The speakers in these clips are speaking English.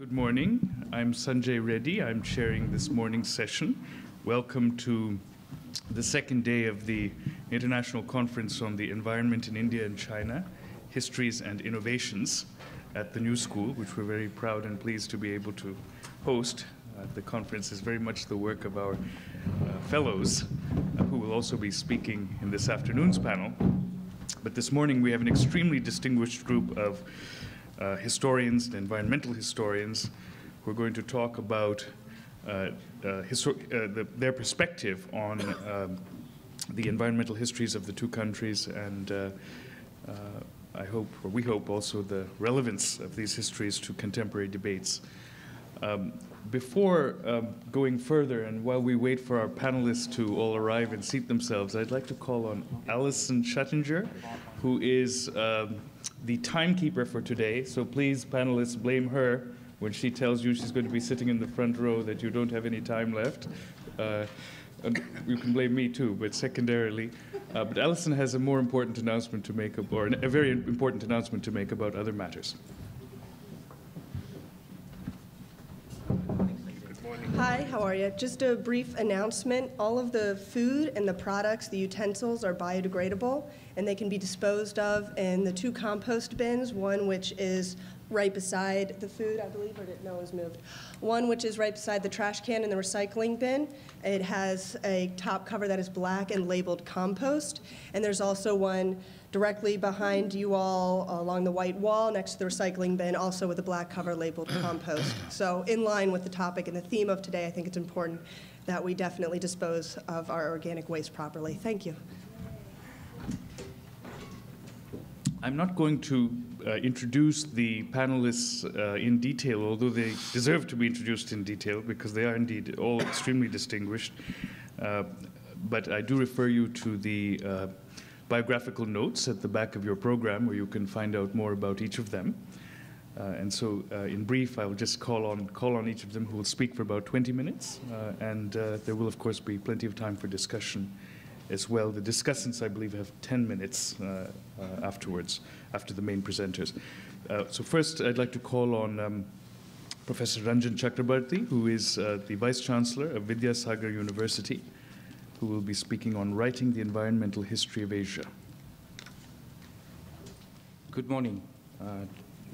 Good morning. I'm Sanjay Reddy. I'm chairing this morning's session. Welcome to the second day of the International Conference on the Environment in India and China, Histories and Innovations at the New School, which we're very proud and pleased to be able to host. The conference is very much the work of our fellows who will also be speaking in this afternoon's panel. But this morning we have an extremely distinguished group of historians and environmental historians who are going to talk about their perspective on the environmental histories of the two countries, and I hope, or we hope also, the relevance of these histories to contemporary debates. Before going further, and while we wait for our panelists to all arrive and seat themselves, I'd like to call on Alison Schattinger, who is the timekeeper for today. So please, panelists, blame her when she tells you she's going to be sitting in the front row that you don't have any time left. And you can blame me too, but secondarily. But Alison has a more important announcement to make, or a very important announcement to make about other matters. Hi, how are you? Just a brief announcement. All of the food and the products, the utensils, are biodegradable, and they can be disposed of in the two compost bins, one which is right beside the food, I believe, or no one's moved. One which is right beside the trash can in the recycling bin. It has a top cover that is black and labeled compost, and there's also one directly behind you all along the white wall next to the recycling bin, also with a black cover labeled compost. So in line with the topic and the theme of today, I think it's important that we definitely dispose of our organic waste properly. Thank you. I'm not going to introduce the panelists in detail, although they deserve to be introduced in detail because they are indeed all extremely distinguished. But I do refer you to the biographical notes at the back of your program, where you can find out more about each of them. And so, in brief, I will just call on each of them, who will speak for about 20 minutes, and there will, of course, be plenty of time for discussion as well. The discussants, I believe, have 10 minutes afterwards, after the main presenters. So first, I'd like to call on Professor Ranjit Chakrabarty, who is the Vice Chancellor of Vidyasagar University, who will be speaking on writing the environmental history of Asia. Good morning,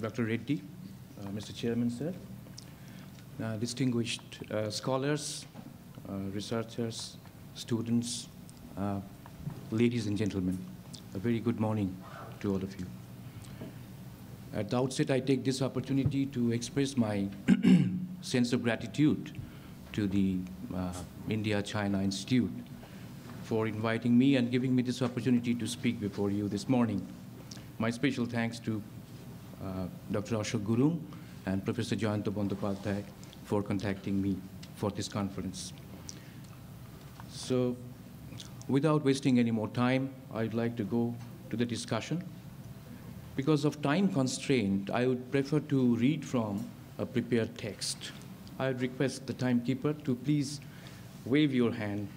Dr. Reddy, Mr. Chairman, sir, distinguished scholars, researchers, students, ladies and gentlemen. A very good morning to all of you. At the outset, I take this opportunity to express my sense of gratitude to the India-China Institute for inviting me and giving me this opportunity to speak before you this morning. My special thanks to Dr. Ashok Gurung and Professor Jayanta Bandyopadhyay for contacting me for this conference. So, without wasting any more time, I'd like to go to the discussion. Because of time constraint, I would prefer to read from a prepared text. I would request the timekeeper to please wave your hand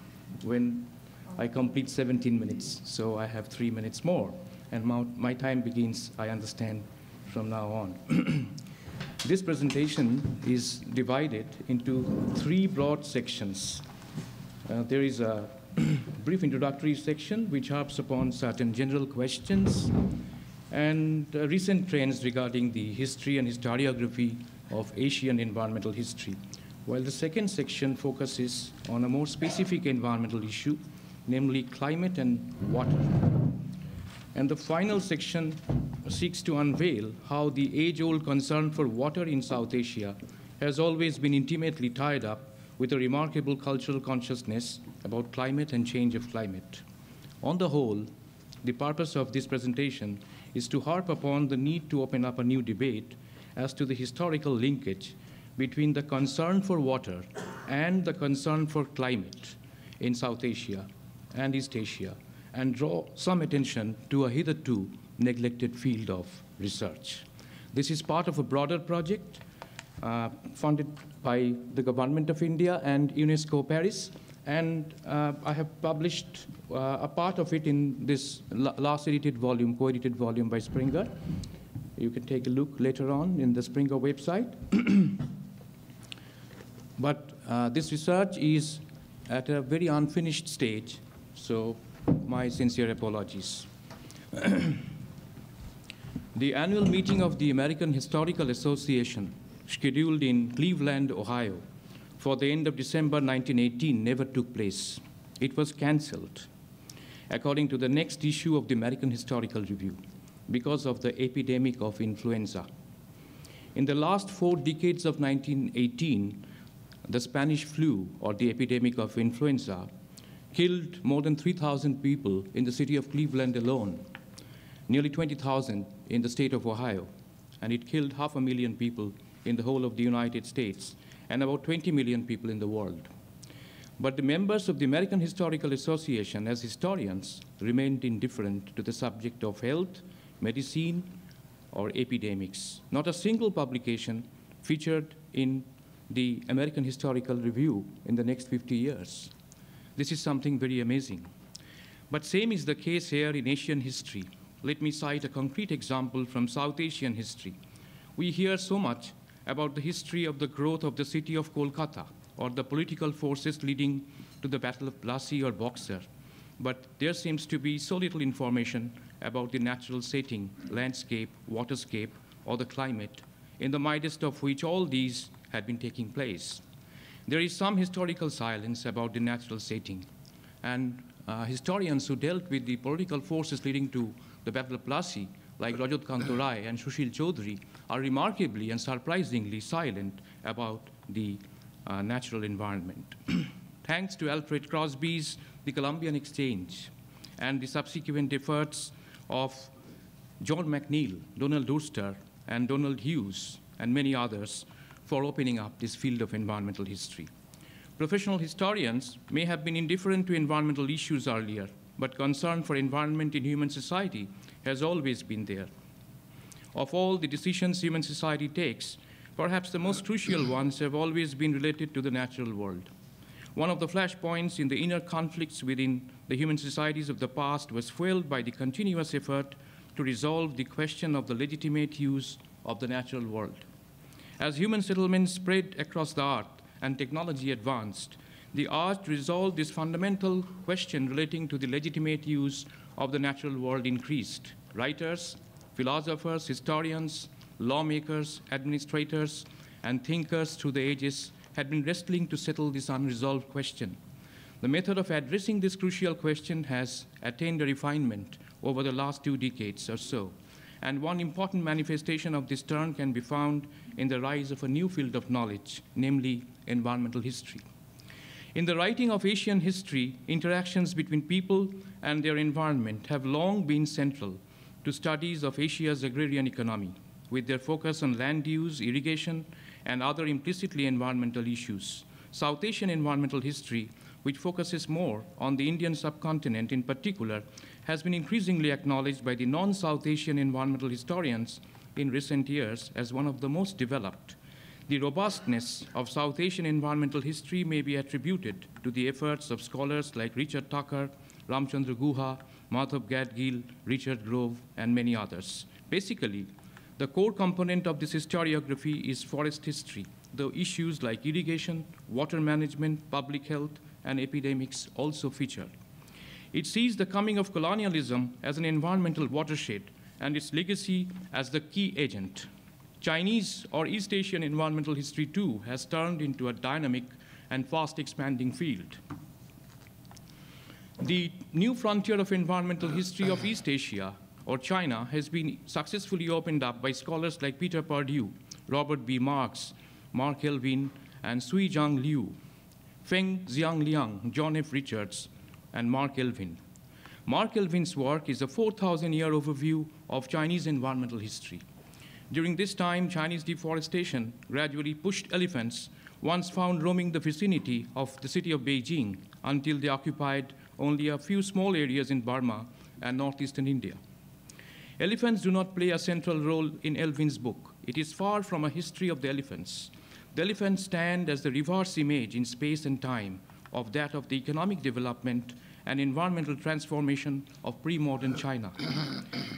when I complete 17 minutes, so I have 3 minutes more. And my time begins, I understand, from now on. This presentation is divided into 3 broad sections. There is a brief introductory section which harps upon certain general questions and recent trends regarding the history and historiography of Asian environmental history, while the second section focuses on a more specific environmental issue, namely climate and water. And the final section seeks to unveil how the age-old concern for water in South Asia has always been intimately tied up with a remarkable cultural consciousness about climate and change of climate. On the whole, the purpose of this presentation is to harp upon the need to open up a new debate as to the historical linkage between the concern for water and the concern for climate in South Asia and East Asia, and draw some attention to a hitherto neglected field of research. This is part of a broader project funded by the Government of India and UNESCO Paris, and I have published a part of it in this last edited volume, co-edited volume by Springer. You can take a look later on in the Springer website. But this research is at a very unfinished stage, so my sincere apologies. The annual meeting of the American Historical Association, scheduled in Cleveland, Ohio, for the end of December 1918, never took place. It was canceled, according to the next issue of the American Historical Review, because of the epidemic of influenza. In the last 4 decades of 1918, the Spanish flu, or the epidemic of influenza, killed more than 3,000 people in the city of Cleveland alone, nearly 20,000 in the state of Ohio, and it killed 500,000 people in the whole of the United States, and about 20 million people in the world. But the members of the American Historical Association, as historians, remained indifferent to the subject of health, medicine, or epidemics. Not a single publication featured in the American Historical Review in the next 50 years. This is something very amazing. But same is the case here in Asian history. Let me cite a concrete example from South Asian history. We hear so much about the history of the growth of the city of Kolkata, or the political forces leading to the Battle of Plassey or Boxer. But there seems to be so little information about the natural setting, landscape, waterscape, or the climate, in the midst of which all these had been taking place. There is some historical silence about the natural setting, and historians who dealt with the political forces leading to the Battle of Plassey, like Rajat Kanta Rai and Sushil Chaudhary, are remarkably and surprisingly silent about the natural environment. Thanks to Alfred Crosby's The Columbian Exchange and the subsequent efforts of John McNeill, Donald Wooster, and Donald Hughes, and many others, for opening up this field of environmental history. Professional historians may have been indifferent to environmental issues earlier, but concern for environment in human society has always been there. Of all the decisions human society takes, perhaps the most crucial ones have always been related to the natural world. One of the flashpoints in the inner conflicts within the human societies of the past was fueled by the continuous effort to resolve the question of the legitimate use of the natural world. As human settlements spread across the earth and technology advanced, the urge to resolve this fundamental question relating to the legitimate use of the natural world increased. Writers, philosophers, historians, lawmakers, administrators, and thinkers through the ages had been wrestling to settle this unresolved question. The method of addressing this crucial question has attained a refinement over the last 2 decades or so, and one important manifestation of this turn can be found in the rise of a new field of knowledge, namely environmental history. In the writing of Asian history, interactions between people and their environment have long been central to studies of Asia's agrarian economy, with their focus on land use, irrigation, and other implicitly environmental issues. South Asian environmental history, which focuses more on the Indian subcontinent in particular, has been increasingly acknowledged by the non-South Asian environmental historians in recent years as one of the most developed. The robustness of South Asian environmental history may be attributed to the efforts of scholars like Richard Tucker, Ramachandra Guha, Madhav Gadgil, Richard Grove, and many others. Basically, the core component of this historiography is forest history, though issues like irrigation, water management, public health, and epidemics also feature. It sees the coming of colonialism as an environmental watershed and its legacy as the key agent. Chinese or East Asian environmental history, too, has turned into a dynamic and fast-expanding field. The new frontier of environmental history of East Asia, or China, has been successfully opened up by scholars like Peter Perdue, Robert B. Marks, Mark Elvin, and Sui Zhang Liu, Feng Xiang Liang, John F. Richards, and Mark Elvin. Mark Elvin's work is a 4,000-year overview of Chinese environmental history. During this time, Chinese deforestation gradually pushed elephants, once found roaming the vicinity of the city of Beijing, until they occupied only a few small areas in Burma and northeastern India. Elephants do not play a central role in Elvin's book. It is far from a history of the elephants. The elephants stand as the reverse image in space and time of that of the economic development and environmental transformation of pre-modern China.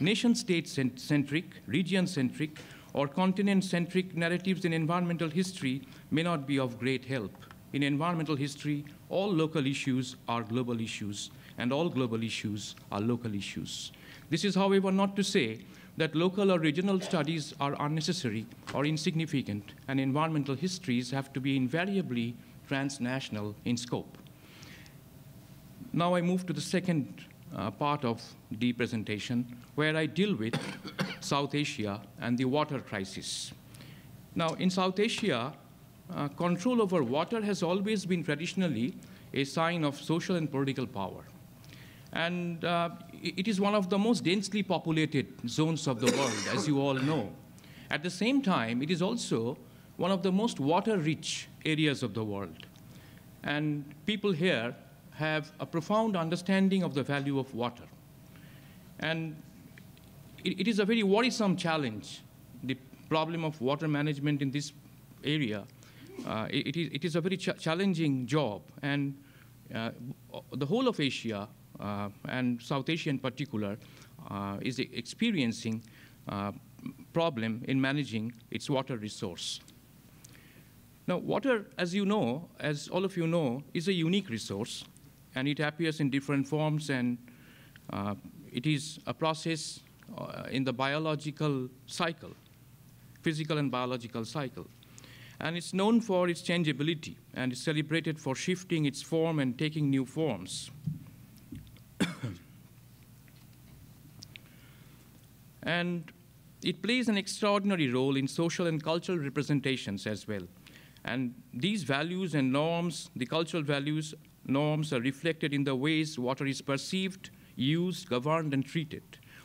Nation-state-centric, region-centric, or continent-centric narratives in environmental history may not be of great help. In environmental history, all local issues are global issues, and all global issues are local issues. This is, however, not to say that local or regional studies are unnecessary or insignificant, and environmental histories have to be invariably transnational in scope. Now I move to the second part of the presentation, where I deal with South Asia and the water crisis. Now, in South Asia, control over water has always been traditionally a sign of social and political power. And it is one of the most densely populated zones of the world, as you all know. At the same time, it is also one of the most water-rich areas of the world. And people here have a profound understanding of the value of water. And it is a very worrisome challenge, the problem of water management in this area. It is a very challenging job, and the whole of Asia, and South Asia in particular, is experiencing problem in managing its water resource. Now, water, as you know, as all of you know, is a unique resource, and it appears in different forms, and it is a process in the biological cycle, physical and biological cycle. And it's known for its changeability, and is celebrated for shifting its form and taking new forms. And it plays an extraordinary role in social and cultural representations as well. And these values and norms, the cultural values, norms, are reflected in the ways water is perceived, used, governed, and treated.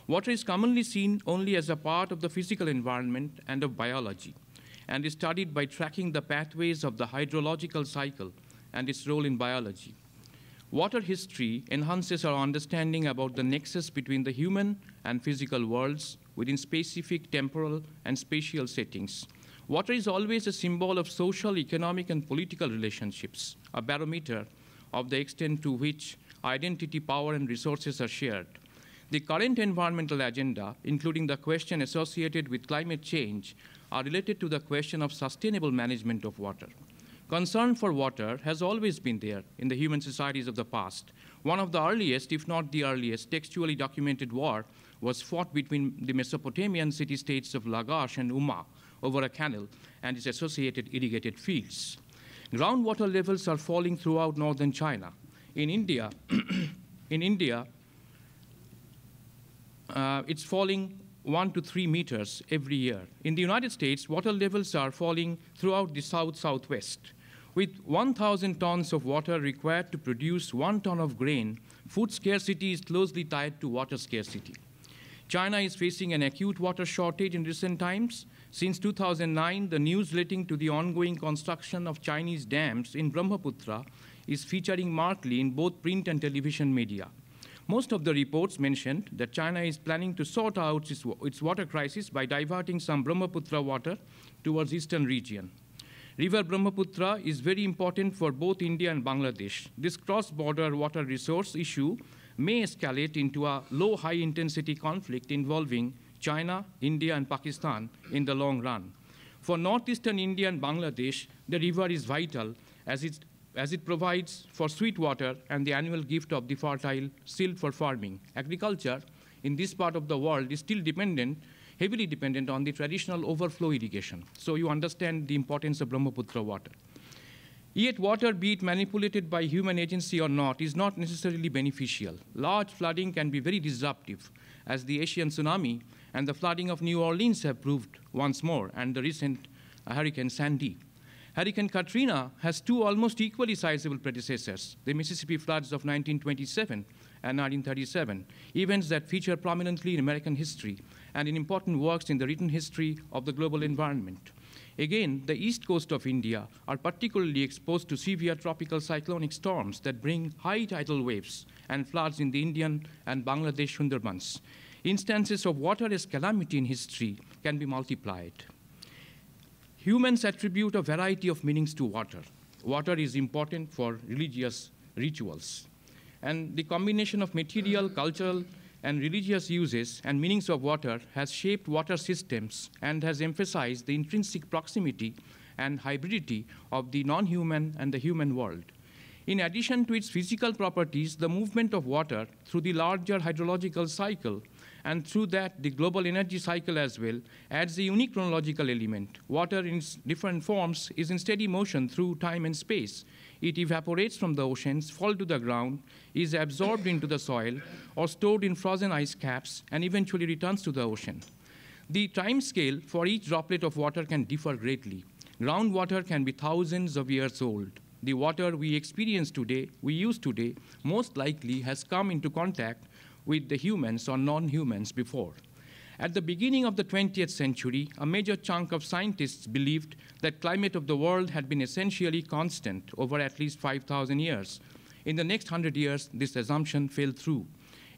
Water is commonly seen only as a part of the physical environment and of biology, and is studied by tracking the pathways of the hydrological cycle and its role in biology. Water history enhances our understanding about the nexus between the human and physical worlds within specific temporal and spatial settings. Water is always a symbol of social, economic, and political relationships, a barometer of the extent to which identity, power, and resources are shared. The current environmental agenda, including the question associated with climate change, are related to the question of sustainable management of water. Concern for water has always been there in the human societies of the past. One of the earliest, if not the earliest, textually documented war was fought between the Mesopotamian city-states of Lagash and Umma over a canal and its associated irrigated fields. Groundwater levels are falling throughout northern China. In India, it's falling 1 to 3 meters every year. In the United States, water levels are falling throughout the south-southwest. With 1,000 tons of water required to produce 1 ton of grain, food scarcity is closely tied to water scarcity. China is facing an acute water shortage in recent times. Since 2009, the news relating to the ongoing construction of Chinese dams in Brahmaputra is featuring markedly in both print and television media. Most of the reports mentioned that China is planning to sort out its water crisis by diverting some Brahmaputra water towards eastern region. River Brahmaputra is very important for both India and Bangladesh. This cross-border water resource issue may escalate into a low high-intensity conflict involving China, India, and Pakistan in the long run. For northeastern India and Bangladesh, the river is vital as it provides for sweet water and the annual gift of the fertile silt for farming. Agriculture in this part of the world is still heavily dependent on the traditional overflow irrigation. So you understand the importance of Brahmaputra water. Yet water, be it manipulated by human agency or not, is not necessarily beneficial. Large flooding can be very disruptive, as the Asian tsunami and the flooding of New Orleans have proved once more, and the recent Hurricane Sandy. Hurricane Katrina has 2 almost equally sizable predecessors, the Mississippi floods of 1927 and 1937, events that feature prominently in American history and in important works in the written history of the global environment. Again, the east coast of India are particularly exposed to severe tropical cyclonic storms that bring high tidal waves and floods in the Indian and Bangladesh Sundarbans. Instances of water as calamity in history can be multiplied. Humans attribute a variety of meanings to water. Water is important for religious rituals. And the combination of material, cultural, and religious uses and meanings of water has shaped water systems and has emphasized the intrinsic proximity and hybridity of the non-human and the human world. In addition to its physical properties, the movement of water through the larger hydrological cycle and through that the global energy cycle as well adds a unique chronological element. Water in its different forms is in steady motion through time and space. It evaporates from the oceans, falls to the ground, is absorbed into the soil, or stored in frozen ice caps, and eventually returns to the ocean. The time scale for each droplet of water can differ greatly. Groundwater can be thousands of years old. The water we experience today, we use today, most likely has come into contact with the humans or non-humans before. At the beginning of the 20th century, a major chunk of scientists believed that climate of the world had been essentially constant over at least 5,000 years. In the next 100 years, this assumption fell through.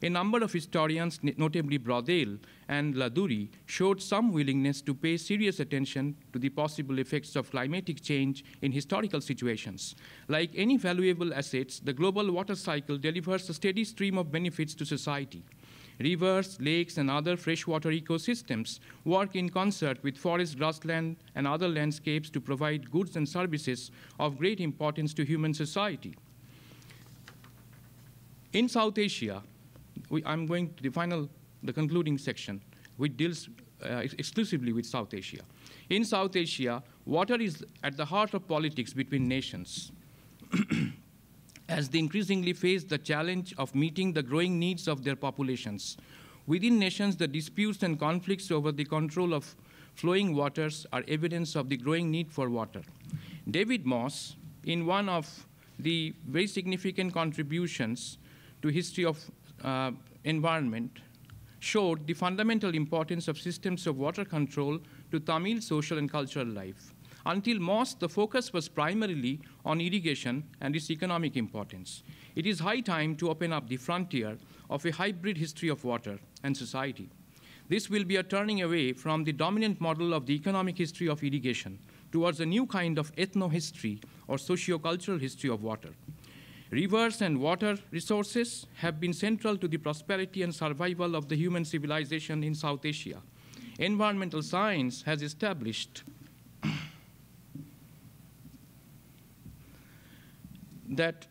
A number of historians, notably Braudel and Ladoury, showed some willingness to pay serious attention to the possible effects of climatic change in historical situations. Like any valuable assets, the global water cycle delivers a steady stream of benefits to society. Rivers, lakes, and other freshwater ecosystems work in concert with forest, grassland, and other landscapes to provide goods and services of great importance to human society. In South Asia, I'm going to the concluding section, which deals exclusively with South Asia. In South Asia, water is at the heart of politics between nations. As they increasingly face the challenge of meeting the growing needs of their populations. Within nations, the disputes and conflicts over the control of flowing waters are evidence of the growing need for water. David Moss, in one of the very significant contributions to history of environment, showed the fundamental importance of systems of water control to Tamil social and cultural life. Until Moss, the focus was primarily on irrigation and its economic importance. It is high time to open up the frontier of a hybrid history of water and society. This will be a turning away from the dominant model of the economic history of irrigation towards a new kind of ethno-history or socio-cultural history of water. Rivers and water resources have been central to the prosperity and survival of the human civilization in South Asia. Environmental science has established that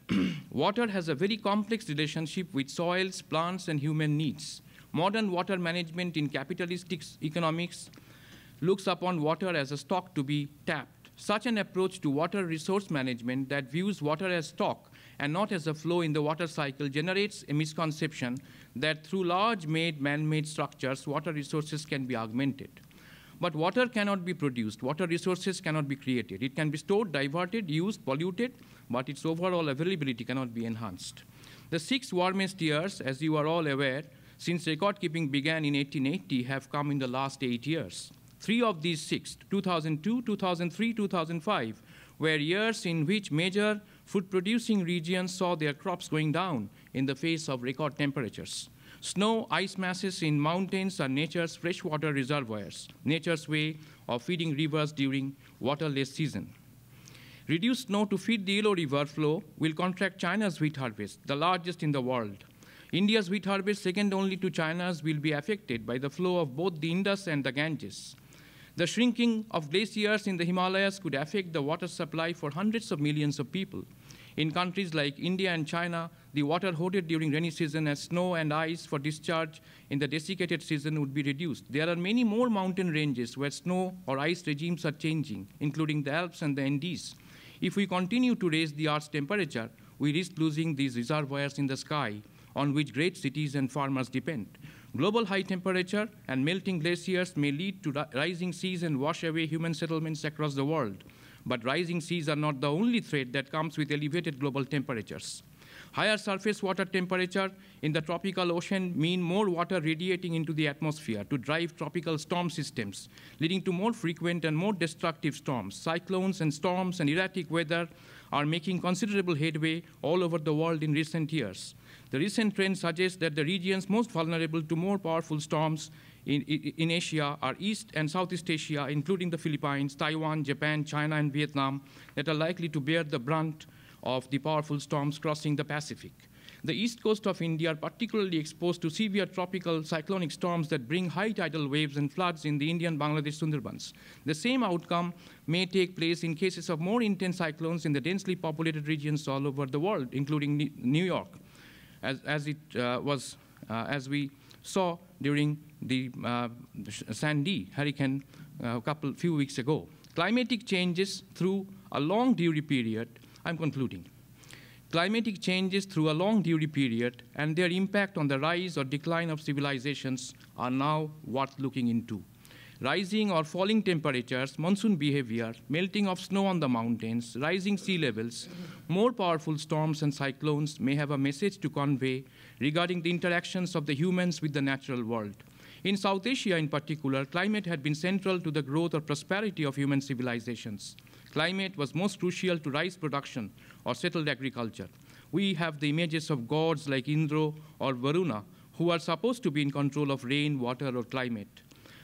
water has a very complex relationship with soils, plants, and human needs. Modern water management in capitalistic economics looks upon water as a stock to be tapped. Such an approach to water resource management that views water as stock and not as a flow in the water cycle generates a misconception that through large-made, man-made structures, water resources can be augmented. But water cannot be produced. Water resources cannot be created. It can be stored, diverted, used, polluted, but its overall availability cannot be enhanced. The 6 warmest years, as you are all aware, since record-keeping began in 1880, have come in the last 8 years. 3 of these 6, 2002, 2003, 2005, were years in which major food-producing regions saw their crops going down in the face of record temperatures. Snow, ice masses in mountains are nature's freshwater reservoirs, nature's way of feeding rivers during waterless season. Reduced snow to feed the Yellow River flow will contract China's wheat harvest, the largest in the world. India's wheat harvest, second only to China's, will be affected by the flow of both the Indus and the Ganges. The shrinking of glaciers in the Himalayas could affect the water supply for hundreds of millions of people. In countries like India and China, the water hoarded during rainy season as snow and ice for discharge in the desiccated season would be reduced. There are many more mountain ranges where snow or ice regimes are changing, including the Alps and the Andes. If we continue to raise the Earth's temperature, we risk losing these reservoirs in the sky on which great cities and farmers depend. Global high temperature and melting glaciers may lead to rising seas and wash away human settlements across the world. But rising seas are not the only threat that comes with elevated global temperatures. Higher surface water temperature in the tropical ocean mean more water radiating into the atmosphere to drive tropical storm systems, leading to more frequent and more destructive storms. Cyclones and storms and erratic weather are making considerable headway all over the world in recent years. The recent trend suggests that the regions most vulnerable to more powerful storms in Asia are East and Southeast Asia, including the Philippines, Taiwan, Japan, China, and Vietnam, that are likely to bear the brunt of the powerful storms crossing the Pacific. The east coast of India are particularly exposed to severe tropical cyclonic storms that bring high tidal waves and floods in the Indian Bangladesh Sundarbans. The same outcome may take place in cases of more intense cyclones in the densely populated regions all over the world, including New York, as we saw during the Sandy hurricane few weeks ago. Climatic changes through a long Dewey period, I'm concluding. Climatic changes through a long Dewey period and their impact on the rise or decline of civilizations are now worth looking into. Rising or falling temperatures, monsoon behavior, melting of snow on the mountains, rising sea levels, more powerful storms and cyclones may have a message to convey regarding the interactions of the humans with the natural world. In South Asia in particular, climate had been central to the growth or prosperity of human civilizations. Climate was most crucial to rice production or settled agriculture. We have the images of gods like Indra or Varuna who are supposed to be in control of rain, water, or climate.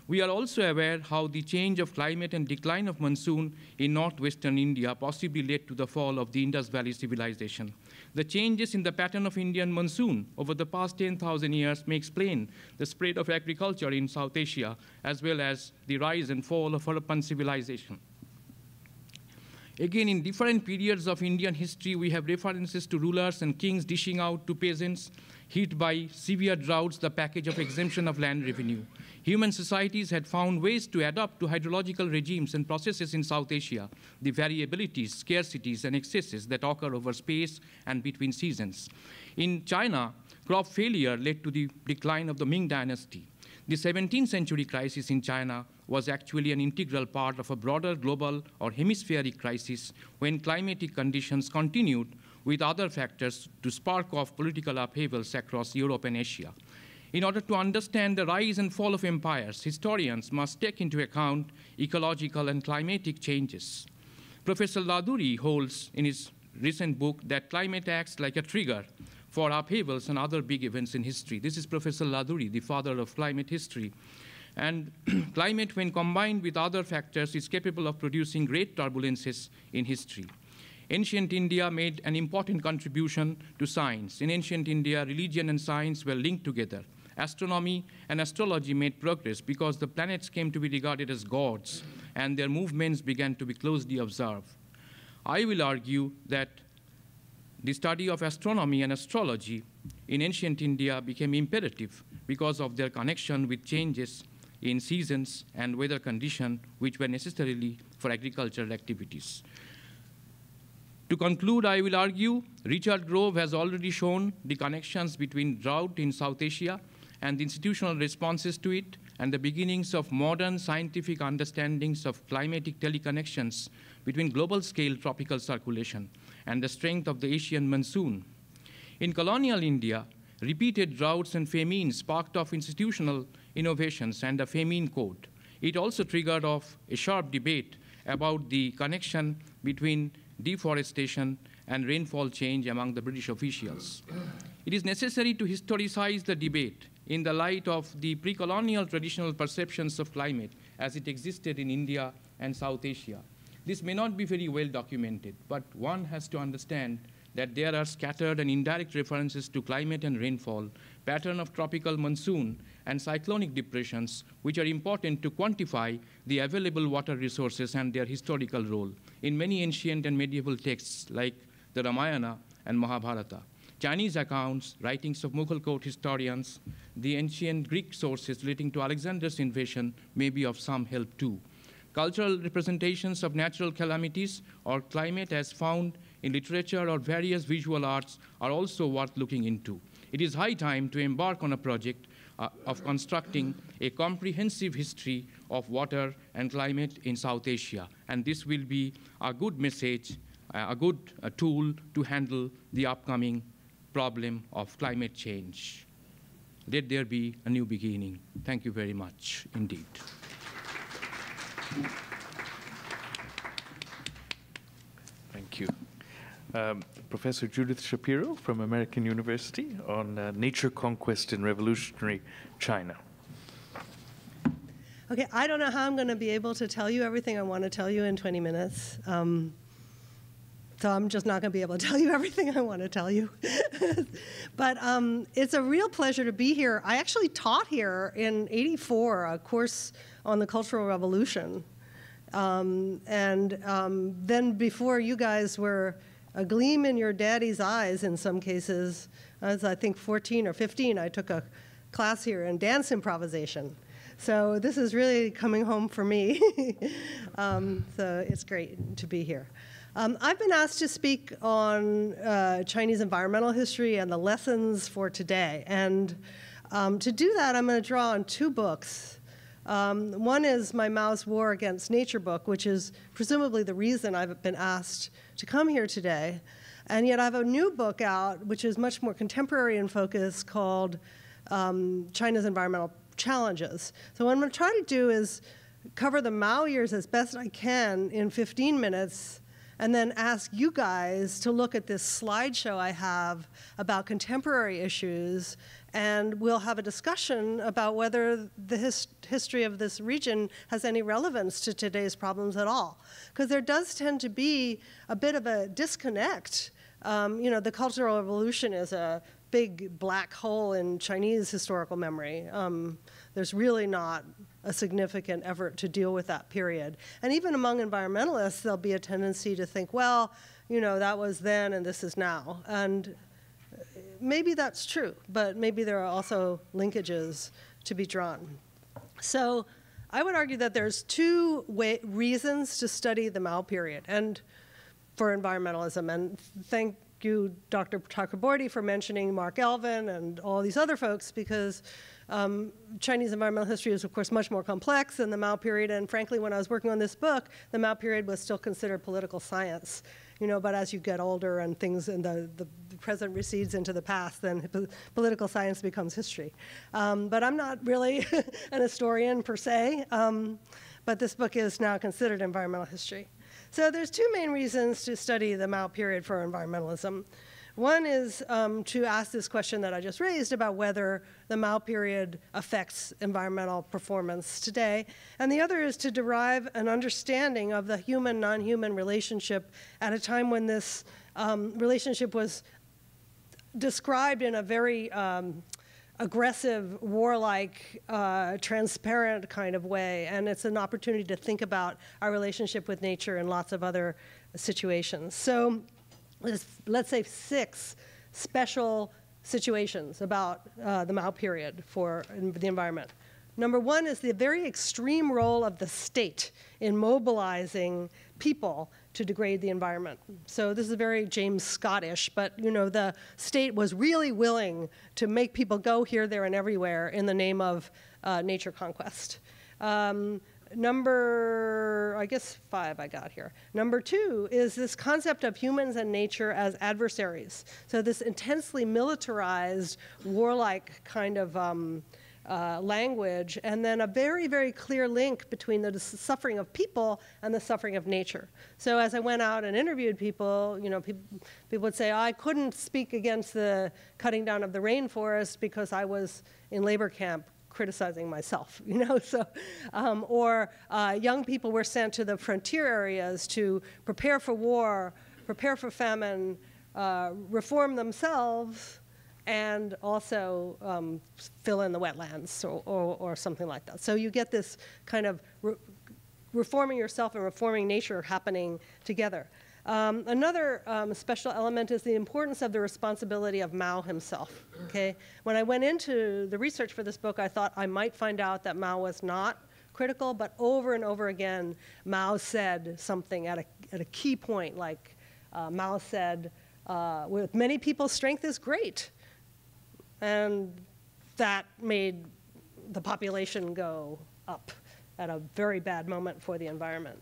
We are also aware how the change of climate and decline of monsoon in northwestern India possibly led to the fall of the Indus Valley civilization. The changes in the pattern of Indian monsoon over the past 10,000 years may explain the spread of agriculture in South Asia, as well as the rise and fall of Harappan civilization. Again, in different periods of Indian history, we have references to rulers and kings dishing out to peasants hit by severe droughts the package of exemption of land revenue. Human societies had found ways to adapt to hydrological regimes and processes in South Asia, the variabilities, scarcities, and excesses that occur over space and between seasons. In China, crop failure led to the decline of the Ming dynasty. The 17th century crisis in China was actually an integral part of a broader global or hemispheric crisis when climatic conditions continued with other factors to spark off political upheavals across Europe and Asia. In order to understand the rise and fall of empires, historians must take into account ecological and climatic changes. Professor Laduri holds in his recent book that climate acts like a trigger for upheavals and other big events in history. This is Professor Laduri, the father of climate history. And climate, when combined with other factors, is capable of producing great turbulences in history. Ancient India made an important contribution to science. In ancient India, religion and science were linked together. Astronomy and astrology made progress because the planets came to be regarded as gods, and their movements began to be closely observed. I will argue that the study of astronomy and astrology in ancient India became imperative because of their connection with changes in seasons and weather conditions which were necessarily for agricultural activities. To conclude, I will argue Richard Grove has already shown the connections between drought in South Asia and the institutional responses to it and the beginnings of modern scientific understandings of climatic teleconnections between global-scale tropical circulation and the strength of the Asian monsoon. In colonial India, repeated droughts and famines sparked off institutional innovations and a famine code. It also triggered off a sharp debate about the connection between deforestation and rainfall change among the British officials. It is necessary to historicize the debate in the light of the pre-colonial traditional perceptions of climate as it existed in India and South Asia. This may not be very well documented, but one has to understand that there are scattered and indirect references to climate and rainfall, pattern of tropical monsoon, and cyclonic depressions, which are important to quantify the available water resources and their historical role in many ancient and medieval texts like the Ramayana and Mahabharata. Chinese accounts, writings of Mughal court historians, the ancient Greek sources relating to Alexander's invasion may be of some help too. Cultural representations of natural calamities or climate as found in literature or various visual arts are also worth looking into. It is high time to embark on a project of constructing a comprehensive history of water and climate in South Asia, and this will be a good message, a good tool to handle the upcoming problem of climate change. Let there be a new beginning. Thank you very much indeed. Thank you. Professor Judith Shapiro from American University on nature conquest in revolutionary China. Okay, I don't know how I'm going to be able to tell you everything I want to tell you in 20 minutes. So I'm just not going to be able to tell you everything I want to tell you. But it's a real pleasure to be here. I actually taught here in '84 a course on the Cultural Revolution. Then before you guys were a gleam in your daddy's eyes in some cases, I was, I think, 14 or 15, I took a class here in dance improvisation. So this is really coming home for me. So it's great to be here. I've been asked to speak on Chinese environmental history and the lessons for today. And to do that, I'm going to draw on two books. One is my Mao's War Against Nature book, which is presumably the reason I've been asked to come here today. And yet I have a new book out, which is much more contemporary in focus, called China's Environmental Challenges. So what I'm going to try to do is cover the Mao years as best I can in 15 minutes, and then ask you guys to look at this slideshow I have about contemporary issues, and we'll have a discussion about whether the history of this region has any relevance to today's problems at all. Because there does tend to be a bit of a disconnect. You know, the Cultural Revolution is a big black hole in Chinese historical memory. There's really not a significant effort to deal with that period. And even among environmentalists, there'll be a tendency to think, well, you know, that was then and this is now. And maybe that's true, but maybe there are also linkages to be drawn. So I would argue that there's two reasons to study the Mao period and for environmentalism. And thank you, Dr. Chakrabarty, for mentioning Mark Elvin and all these other folks, because Chinese environmental history is, of course, much more complex than the Mao period. And frankly, when I was working on this book, the Mao period was still considered political science. You know, but as you get older and things in the present recedes into the past, then political science becomes history. But I'm not really an historian per se, but this book is now considered environmental history. So there's two main reasons to study the Mao period for environmentalism. One is to ask this question that I just raised about whether the Mao period affects environmental performance today. And the other is to derive an understanding of the human-non-human relationship at a time when this relationship was described in a very aggressive, warlike, transparent kind of way. And it's an opportunity to think about our relationship with nature in lots of other situations. So let's say 6 special situations about the Mao period for the environment. Number 1 is the very extreme role of the state in mobilizing people to degrade the environment. So this is very James Scottish, but you know, the state was really willing to make people go here, there, and everywhere in the name of nature conquest. Number, I guess 5 I got here. Number 2 is this concept of humans and nature as adversaries. So this intensely militarized, warlike kind of language, and then a very, very clear link between the suffering of people and the suffering of nature. So as I went out and interviewed people, you know, people would say, oh, I couldn't speak against the cutting down of the rainforest because I was in labor camp criticizing myself, you know, so, or young people were sent to the frontier areas to prepare for war, prepare for famine, reform themselves, and also fill in the wetlands or something like that. So you get this kind of reforming yourself and reforming nature happening together. Another special element is the importance of the responsibility of Mao himself, okay? When I went into the research for this book, I thought I might find out that Mao was not critical, but over and over again, Mao said something at a key point, like Mao said, with many people, strength is great. And that made the population go up at a very bad moment for the environment.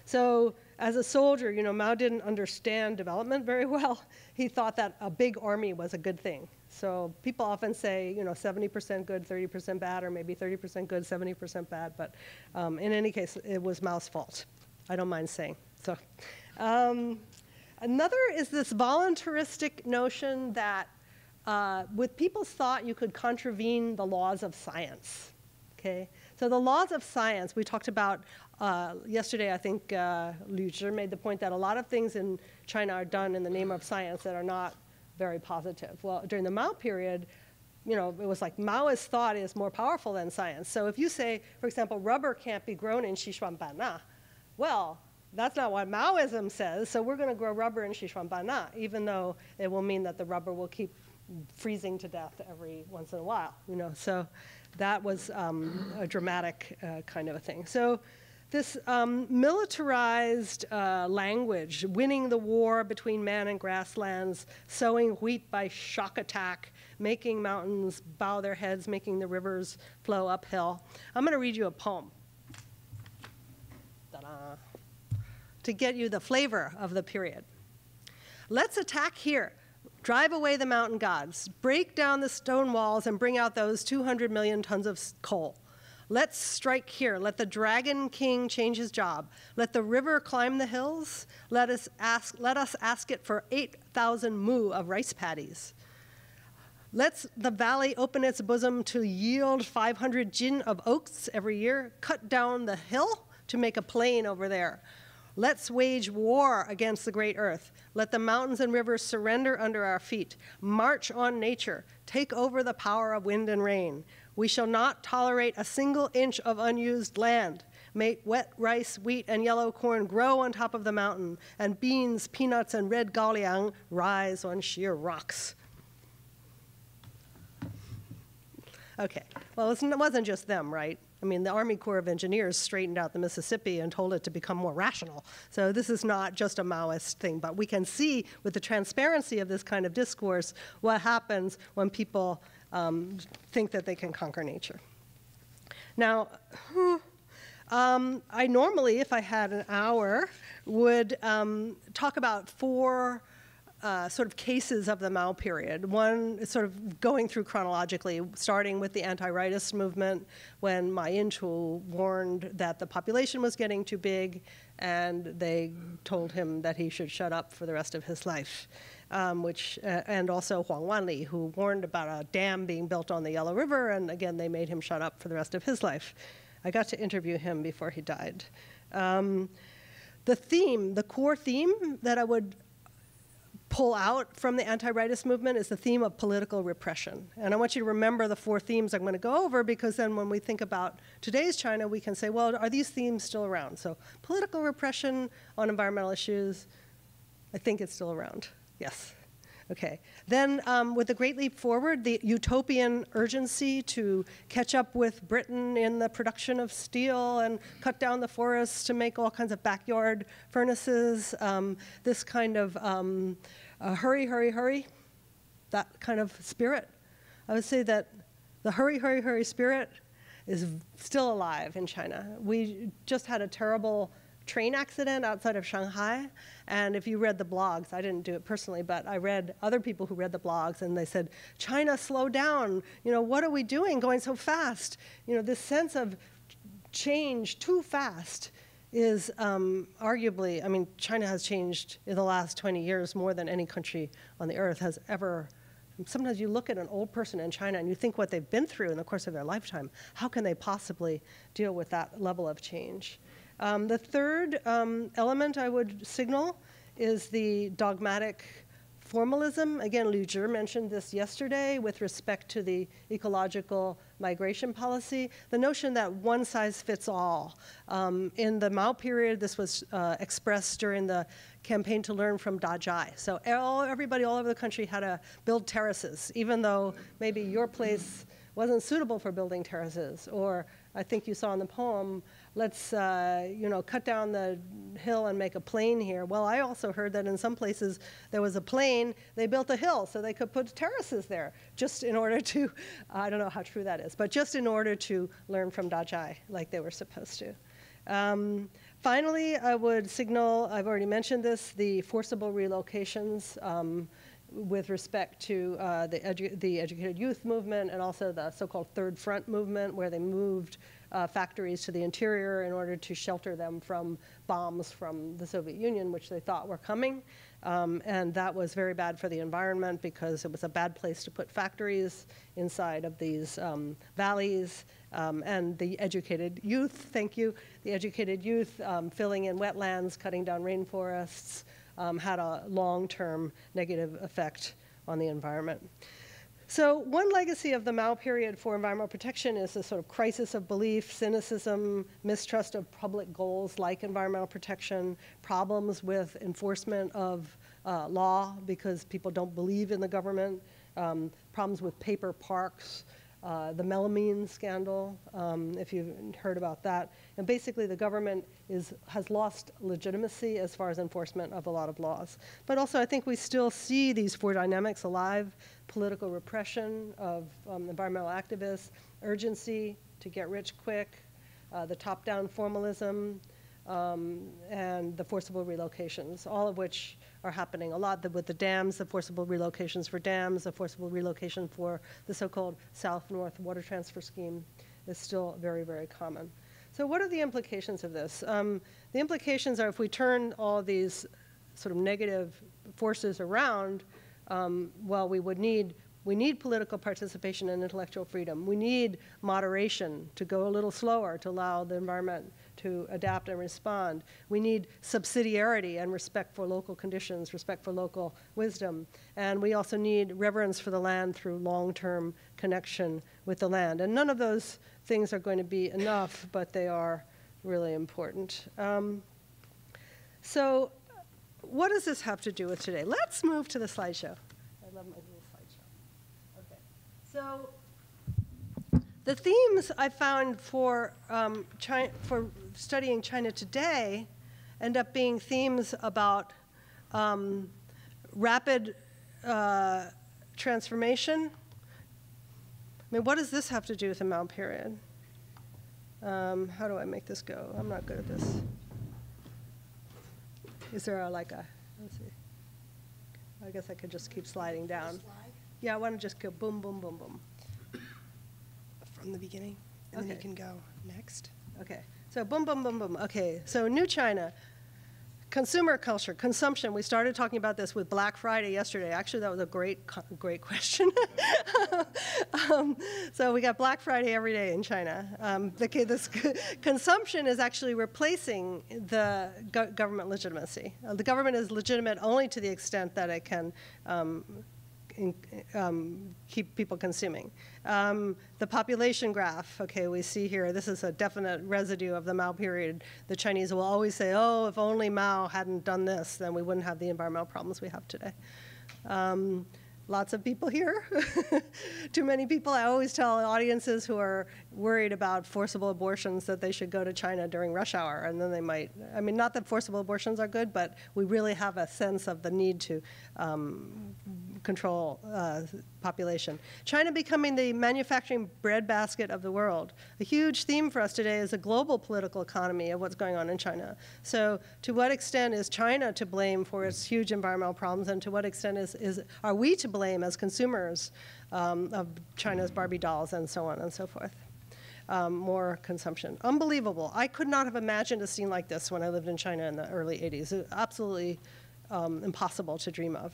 So as a soldier, you know, Mao didn't understand development very well. He thought that a big army was a good thing. So people often say, you know, 70% good, 30% bad, or maybe 30% good, 70% bad. But in any case, it was Mao's fault. I don't mind saying. So another is this voluntaristic notion that with people's thought, you could contravene the laws of science. Okay? So the laws of science, we talked about Yesterday, I think Liu Zhi made the point that a lot of things in China are done in the name of science that are not very positive. Well, during the Mao period, you know, it was like Maoist thought is more powerful than science. So if you say, for example, rubber can't be grown in Sichuan-Bana, well, that's not what Maoism says, so we're going to grow rubber in Sichuan-Bana, even though it will mean that the rubber will keep freezing to death every once in a while, you know. So that was a dramatic kind of a thing. So this militarized language, winning the war between man and grasslands, sowing wheat by shock attack, making mountains bow their heads, making the rivers flow uphill. I'm going to read you a poem. Ta-da. To get you the flavor of the period. Let's attack here. Drive away the mountain gods. Break down the stone walls and bring out those 200 million tons of coal. Let's strike here. Let the dragon king change his job. Let the river climb the hills. Let us ask it for 8,000 mu of rice paddies. Let the valley open its bosom to yield 500 jin of oats every year. Cut down the hill to make a plain over there. Let's wage war against the great earth. Let the mountains and rivers surrender under our feet. March on nature. Take over the power of wind and rain. We shall not tolerate a single inch of unused land. Make wet rice, wheat, and yellow corn grow on top of the mountain, and beans, peanuts, and red gaoliang rise on sheer rocks. Okay, well, it wasn't just them, right? I mean, the Army Corps of Engineers straightened out the Mississippi and told it to become more rational. So this is not just a Maoist thing, but we can see with the transparency of this kind of discourse what happens when people think that they can conquer nature. Now, I normally, if I had an hour, would talk about four sort of cases of the Mao period. One is sort of going through chronologically, starting with the anti-rightist movement when Ma Ying-jeou warned that the population was getting too big, and they told him that he should shut up for the rest of his life. And also Huang Wanli, who warned about a dam being built on the Yellow River, and again, they made him shut up for the rest of his life. I got to interview him before he died. The core theme that I would pull out from the anti-rightist movement is the theme of political repression. And I want you to remember the four themes I'm going to go over, because then when we think about today's China, we can say, well, are these themes still around? So political repression on environmental issues, I think it's still around. Yes. Okay. Then with the Great Leap Forward, the utopian urgency to catch up with Britain in the production of steel and cut down the forests to make all kinds of backyard furnaces, this kind of hurry, hurry, hurry, that kind of spirit. I would say that the hurry, hurry, hurry spirit is still alive in China. We just had a terrible train accident outside of Shanghai, and if you read the blogs, I didn't do it personally, but I read other people who read the blogs, and they said, China, slow down, you know, what are we doing going so fast? You know, this sense of change too fast is arguably, I mean, China has changed in the last 20 years more than any country on the earth has ever. Sometimes you look at an old person in China and you think what they've been through in the course of their lifetime, how can they possibly deal with that level of change? The third element I would signal is the dogmatic formalism. Again, Liu Zhi mentioned this yesterday with respect to the ecological migration policy, the notion that one size fits all. In the Mao period, this was expressed during the campaign to learn from Dajai. So everybody all over the country had to build terraces, even though maybe your place wasn't suitable for building terraces, or I think you saw in the poem, let's cut down the hill and make a plain here. Well, I also heard that in some places there was a plain, they built a hill so they could put terraces there, just in order to, I don't know how true that is, but just in order to learn from Dajai like they were supposed to. Finally, I would signal, I've already mentioned this, the forcible relocations with respect to the educated youth movement, and also the so-called Third Front movement, where they moved factories to the interior in order to shelter them from bombs from the Soviet Union, which they thought were coming. And that was very bad for the environment because it was a bad place to put factories inside of these valleys. And the educated youth, thank you, the educated youth filling in wetlands, cutting down rainforests, had a long-term negative effect on the environment. So one legacy of the Mao period for environmental protection is a sort of crisis of belief, cynicism, mistrust of public goals like environmental protection, problems with enforcement of law because people don't believe in the government, problems with paper parks, the melamine scandal, if you've heard about that. And basically the government has lost legitimacy as far as enforcement of a lot of laws. But also I think we still see these four dynamics alive: political repression of environmental activists, urgency to get rich quick, the top-down formalism, and the forcible relocations, all of which are happening a lot with the dams, the forcible relocations for dams, the forcible relocation for the so-called South-North water transfer scheme is still very, very common. So what are the implications of this? The implications are if we turn all these sort of negative forces around, well, we need political participation and intellectual freedom. We need moderation to go a little slower to allow the environment to adapt and respond. We need subsidiarity and respect for local conditions, respect for local wisdom. And we also need reverence for the land through long-term connection with the land. And none of those things are going to be enough, but they are really important. So what does this have to do with today? Let's move to the slideshow. I love my little slideshow. Okay. So the themes I found for studying China today end up being themes about rapid transformation. I mean, what does this have to do with the Mao period? How do I make this go? I'm not good at this. Is there let's see. I guess I could just keep sliding down. Yeah, I want to just go boom, boom, boom, boom. From the beginning, and then you can go next. Okay, so boom, boom, boom, boom. Okay, so New China, consumer culture, consumption. We started talking about this with Black Friday yesterday. Actually, that was a great question. So we got Black Friday every day in China. Okay, this consumption is actually replacing the government legitimacy. The government is legitimate only to the extent that it can keep people consuming. The population graph, okay, we see here, this is a definite residue of the Mao period. The Chinese will always say, oh, if only Mao hadn't done this, then we wouldn't have the environmental problems we have today. Lots of people here. Too many people. I always tell audiences who are worried about forcible abortions that they should go to China during rush hour, and then they might, I mean, not that forcible abortions are good, but we really have a sense of the need to control population. China becoming the manufacturing breadbasket of the world. A huge theme for us today is a global political economy of what's going on in China. So to what extent is China to blame for its huge environmental problems, and to what extent are we to blame as consumers of China's Barbie dolls and so on and so forth? More consumption. Unbelievable. I could not have imagined a scene like this when I lived in China in the early 80s. It was absolutely impossible to dream of.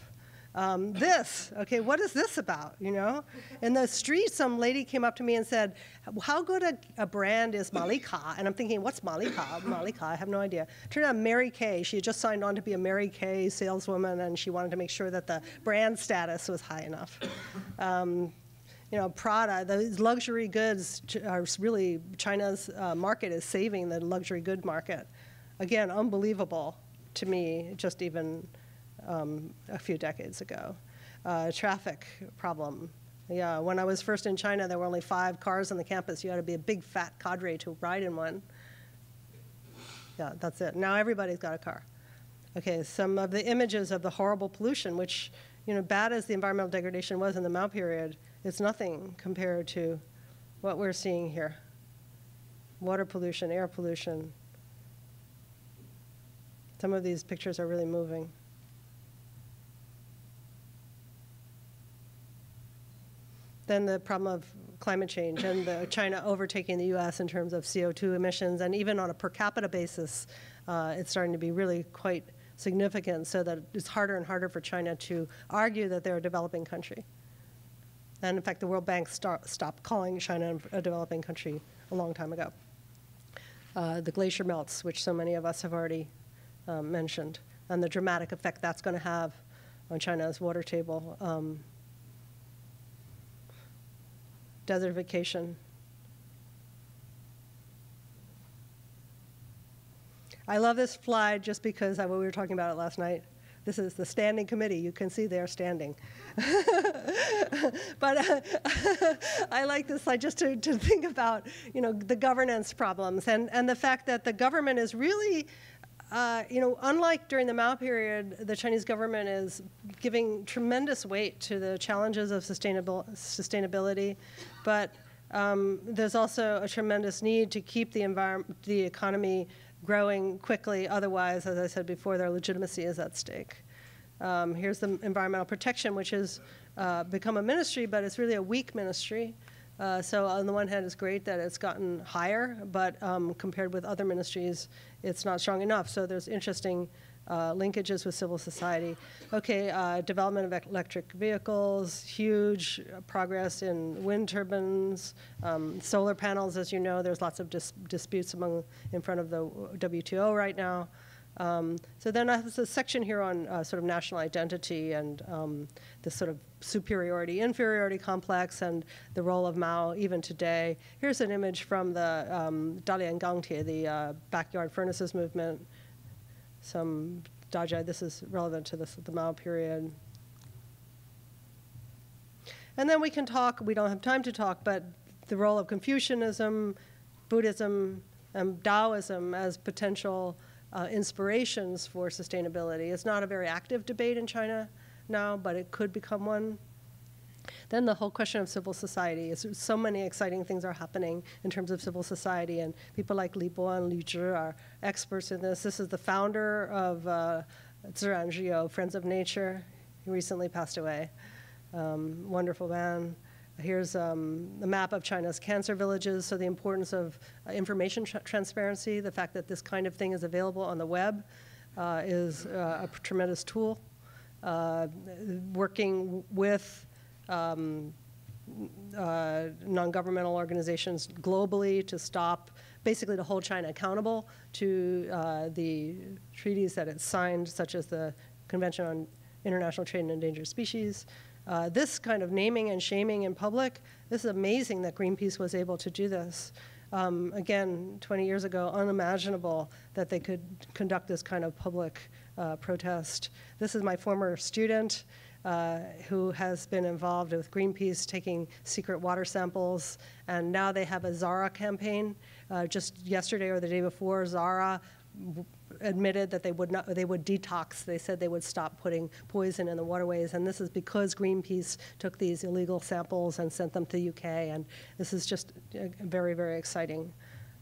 This, okay, what is this about, you know? In the street, some lady came up to me and said, how good a brand is Malika? And I'm thinking, what's Malika? Malika, I have no idea. Turned out Mary Kay, she had just signed on to be a Mary Kay saleswoman, and she wanted to make sure that the brand status was high enough. You know, Prada, those luxury goods are really, China's market is saving the luxury good market. Again, unbelievable to me, just even a few decades ago. Traffic problem. Yeah, when I was first in China, there were only 5 cars on the campus. You had to be a big fat cadre to ride in one. Yeah, that's it. Now everybody's got a car. Okay, some of the images of the horrible pollution, which, you know, bad as the environmental degradation was in the Mao period, it's nothing compared to what we're seeing here. Water pollution, air pollution. Some of these pictures are really moving. Then the problem of climate change and China overtaking the US in terms of CO2 emissions, and even on a per capita basis, it's starting to be really quite significant, so that it's harder and harder for China to argue that they're a developing country. And in fact, the World Bank stopped calling China a developing country a long time ago. The glacier melts, which so many of us have already mentioned, and the dramatic effect that's going to have on China's water table. Desertification. I love this slide just because we were talking about it last night. This is the standing committee. You can see they're standing. But I like this slide just to think about, the governance problems and the fact that the government is really, unlike during the Mao period, the Chinese government is giving tremendous weight to the challenges of sustainability, but there's also a tremendous need to keep the economy growing quickly. Otherwise, as I said before, their legitimacy is at stake. Here's the environmental protection, which has become a ministry, but it's really a weak ministry. So on the one hand, it's great that it's gotten higher, but compared with other ministries, it's not strong enough. So there's interesting linkages with civil society. Okay, development of electric vehicles, huge progress in wind turbines, solar panels. As you know, there's lots of disputes in front of the WTO right now. So then there's a section here on sort of national identity and this sort of superiority-inferiority complex and the role of Mao even today. Here's an image from the Dalian Gangtie, the backyard furnaces movement. This is relevant to the Mao period. And then we can talk, we don't have time to talk, but the role of Confucianism, Buddhism, and Taoism as potential inspirations for sustainability. It's not a very active debate in China now, but it could become one. Then the whole question of civil society. So many exciting things are happening in terms of civil society, and people like Li Bo and Lu Zhi are experts in this. This is the founder of Ziranzhiyo, Friends of Nature. He recently passed away. Wonderful man. Here's a map of China's cancer villages, so the importance of information transparency, the fact that this kind of thing is available on the web is a tremendous tool. Working with non-governmental organizations globally to stop, basically to hold China accountable to the treaties that it's signed, such as the Convention on International Trade in Endangered Species. This kind of naming and shaming in public, this is amazing that Greenpeace was able to do this. Again, 20 years ago, unimaginable that they could conduct this kind of public protest. This is my former student who has been involved with Greenpeace taking secret water samples, and now they have a Zara campaign. Just yesterday or the day before, Zara admitted that they would detox. They said they would stop putting poison in the waterways, and this is because Greenpeace took these illegal samples and sent them to the UK, and this is just very, very exciting.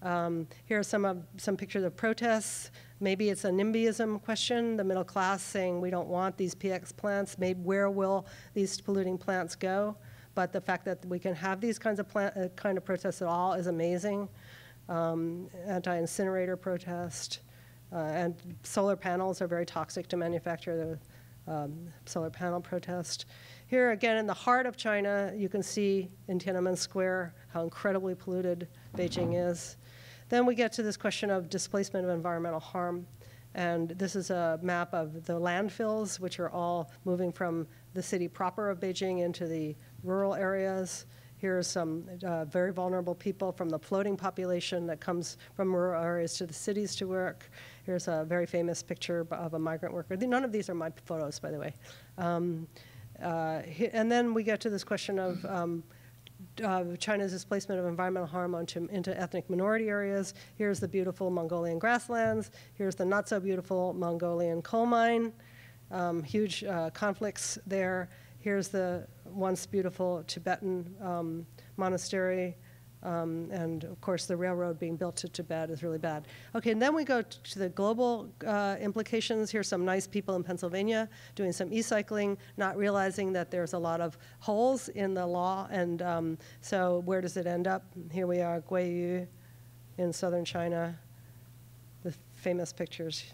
Here are some pictures of protests. Maybe it's a NIMBYism question, the middle class saying we don't want these PX plants. Maybe where will these polluting plants go? But the fact that we can have these kinds of protests at all is amazing. Anti-incinerator protest. And solar panels are very toxic to manufacture, the solar panel protest. Here again in the heart of China, you can see in Tiananmen Square how incredibly polluted Beijing is. Then we get to this question of displacement of environmental harm. And this is a map of the landfills, which are all moving from the city proper of Beijing into the rural areas. Here are some very vulnerable people from the floating population that comes from rural areas to the cities to work. Here's a very famous picture of a migrant worker. None of these are my photos, by the way. And then we get to this question of China's displacement of environmental harm into ethnic minority areas. Here's the beautiful Mongolian grasslands. Here's the not so beautiful Mongolian coal mine. Huge conflicts there. Here's the once beautiful Tibetan monastery. And of course, the railroad being built to Tibet is really bad. Okay, and then we go to the global implications. Here's some nice people in Pennsylvania doing some e-cycling, not realizing that there's a lot of holes in the law. And so where does it end up? Here we are, Guiyu in southern China, the famous pictures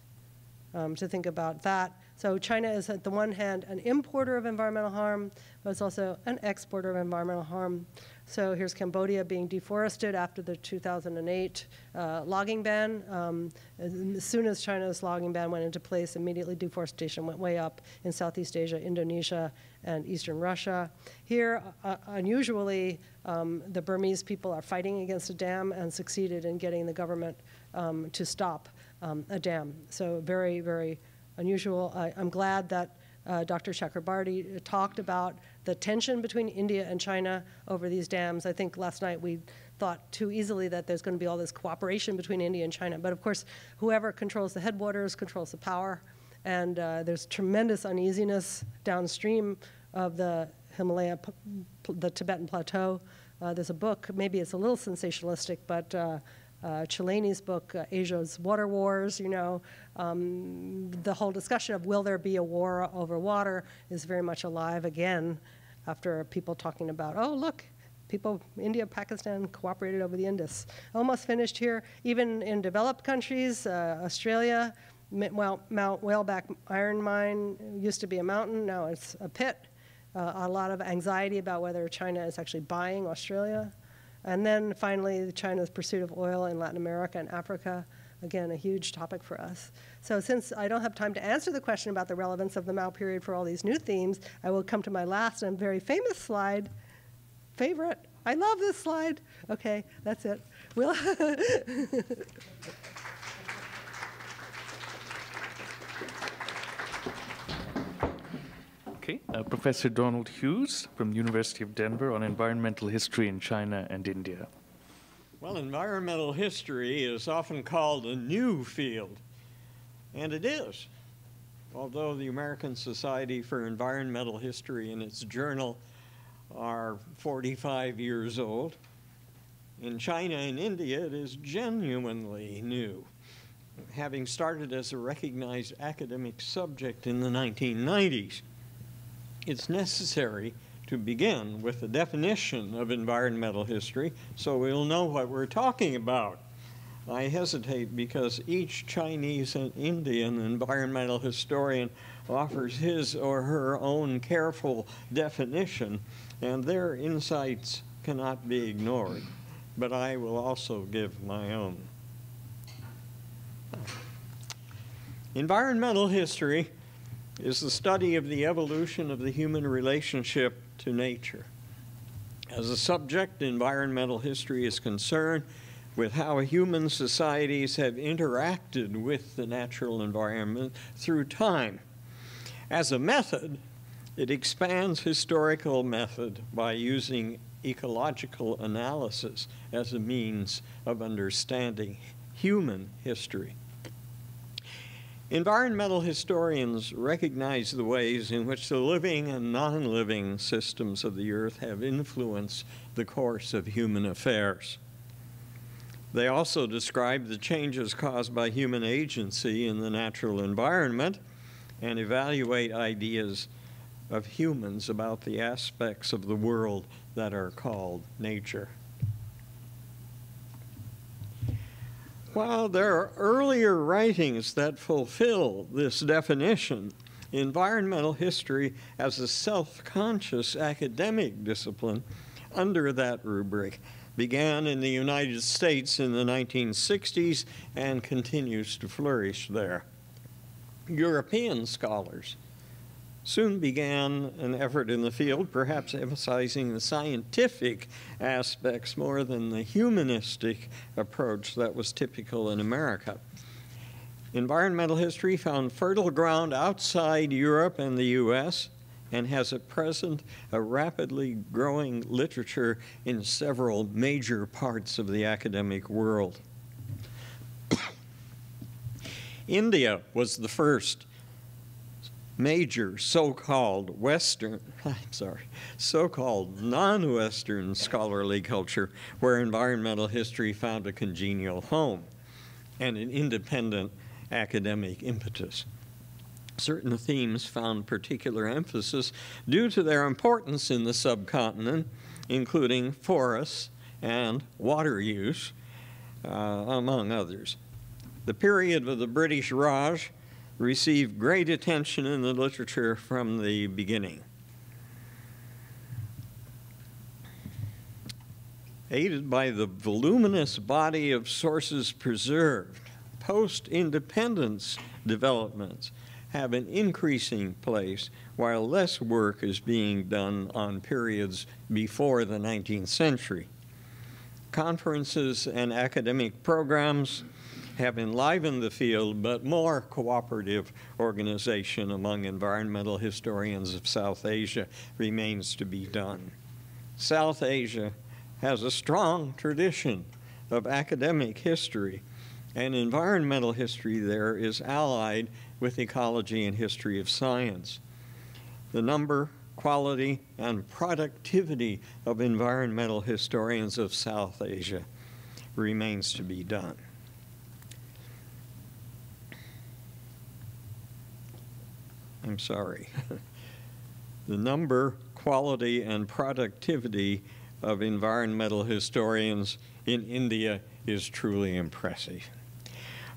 to think about that. So China is, at the one hand, an importer of environmental harm, but it's also an exporter of environmental harm. So here's Cambodia being deforested after the 2008 logging ban. As soon as China's logging ban went into place, immediately deforestation went way up in Southeast Asia, Indonesia, and Eastern Russia. Here, unusually, the Burmese people are fighting against a dam and succeeded in getting the government to stop a dam. So very, very unusual. I'm glad that Dr. Chakrabarty talked about the tension between India and China over these dams. I think last night we thought too easily that there's going to be all this cooperation between India and China. But of course, whoever controls the headwaters controls the power. And there's tremendous uneasiness downstream of the Himalaya, the Tibetan plateau. There's a book, maybe it's a little sensationalistic, but Chelany's book, Asia's Water Wars, you know, the whole discussion of will there be a war over water is very much alive again after people talking about, oh, look, people, India, Pakistan cooperated over the Indus. Almost finished here. Even in developed countries, Australia, well, Mount Whaleback Iron Mine used to be a mountain, now it's a pit. A lot of anxiety about whether China is actually buying Australia. And then finally, China's pursuit of oil in Latin America and Africa, again, a huge topic for us. So since I don't have time to answer the question about the relevance of the Mao period for all these new themes, I will come to my last and very famous slide. Favorite. I love this slide. Okay, that's it. We'll Okay, Professor Donald Hughes from the University of Denver on environmental history in China and India. Well, environmental history is often called a new field, and it is. Although the American Society for Environmental History and its journal are 45 years old, in China and India it is genuinely new, having started as a recognized academic subject in the 1990s. It's necessary to begin with the definition of environmental history so we'll know what we're talking about. I hesitate because each Chinese and Indian environmental historian offers his or her own careful definition, and their insights cannot be ignored. But I will also give my own. Environmental history is the study of the evolution of the human relationship to nature. As a subject, environmental history is concerned with how human societies have interacted with the natural environment through time. As a method, it expands historical method by using ecological analysis as a means of understanding human history. Environmental historians recognize the ways in which the living and non-living systems of the earth have influenced the course of human affairs. They also describe the changes caused by human agency in the natural environment and evaluate ideas of humans about the aspects of the world that are called nature. While there are earlier writings that fulfill this definition, environmental history as a self-conscious academic discipline under that rubric began in the United States in the 1960s and continues to flourish there. European scholars soon began an effort in the field, perhaps emphasizing the scientific aspects more than the humanistic approach that was typical in America. Environmental history found fertile ground outside Europe and the US and has at present a rapidly growing literature in several major parts of the academic world. major so-called so-called non-Western scholarly culture where environmental history found a congenial home and an independent academic impetus. Certain themes found particular emphasis due to their importance in the subcontinent, including forests and water use, among others. The period of the British Raj received great attention in the literature from the beginning. Aided by the voluminous body of sources preserved, post-independence developments have an increasing place, while less work is being done on periods before the 19th century. Conferences and academic programs have enlivened the field, but more cooperative organization among environmental historians of South Asia remains to be done. South Asia has a strong tradition of academic history, and environmental history there is allied with ecology and history of science. The number, quality, and productivity of environmental historians of South Asia remains to be done. I'm sorry. The number, quality, and productivity of environmental historians in India is truly impressive.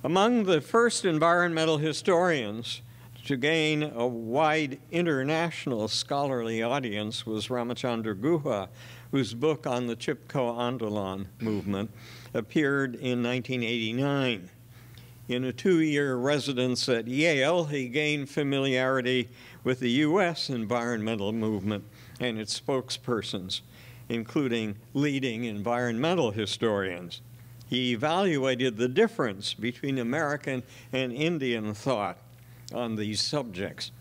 Among the first environmental historians to gain a wide international scholarly audience was Ramachandra Guha, whose book on the Chipko Andolan movement appeared in 1989. In a 2-year residence at Yale, he gained familiarity with the U.S. environmental movement and its spokespersons, including leading environmental historians. He evaluated the difference between American and Indian thought on these subjects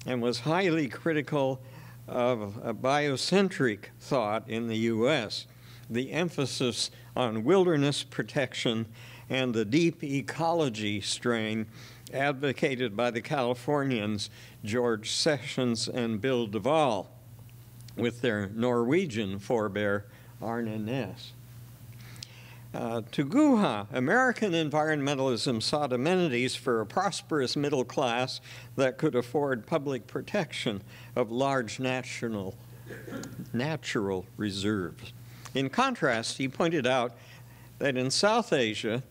and was highly critical of a biocentric thought in the U.S., the emphasis on wilderness protection and the deep ecology strain advocated by the Californians George Sessions and Bill Duvall with their Norwegian forebear Arne Næss. To Guha, American environmentalism sought amenities for a prosperous middle class that could afford public protection of large natural reserves. In contrast, he pointed out that in South Asia,